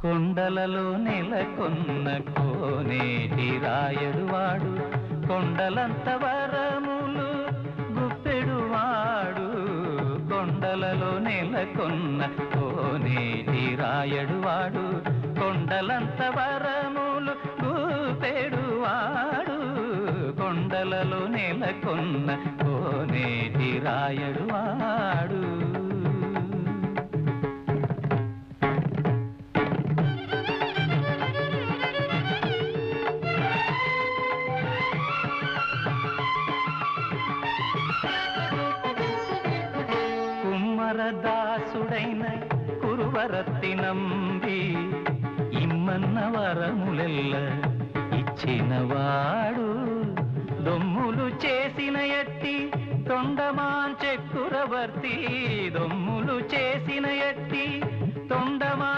కొండలలో నెలకొన్న కోనేటి రాయడువాడు, కొండలంత వరములు గుప్పెడువాడు. కొండలలో నెలకొన్న కోనేటి రాయడువాడు, కొండలంత వరములు గుప్పెడువాడు. కొండలలో నెలకొన్న కోనేటి రాయడువాడు. దాసుడైన కురువరత్తి నంబి ఇమ్మన్న వరములెల్ల ఇచ్చినవాడు. దొమ్ములు చేసిన ఎట్టి తొండమాన్ చక్రవర్తి, దొమ్ములు చేసిన ఎట్టి తొండ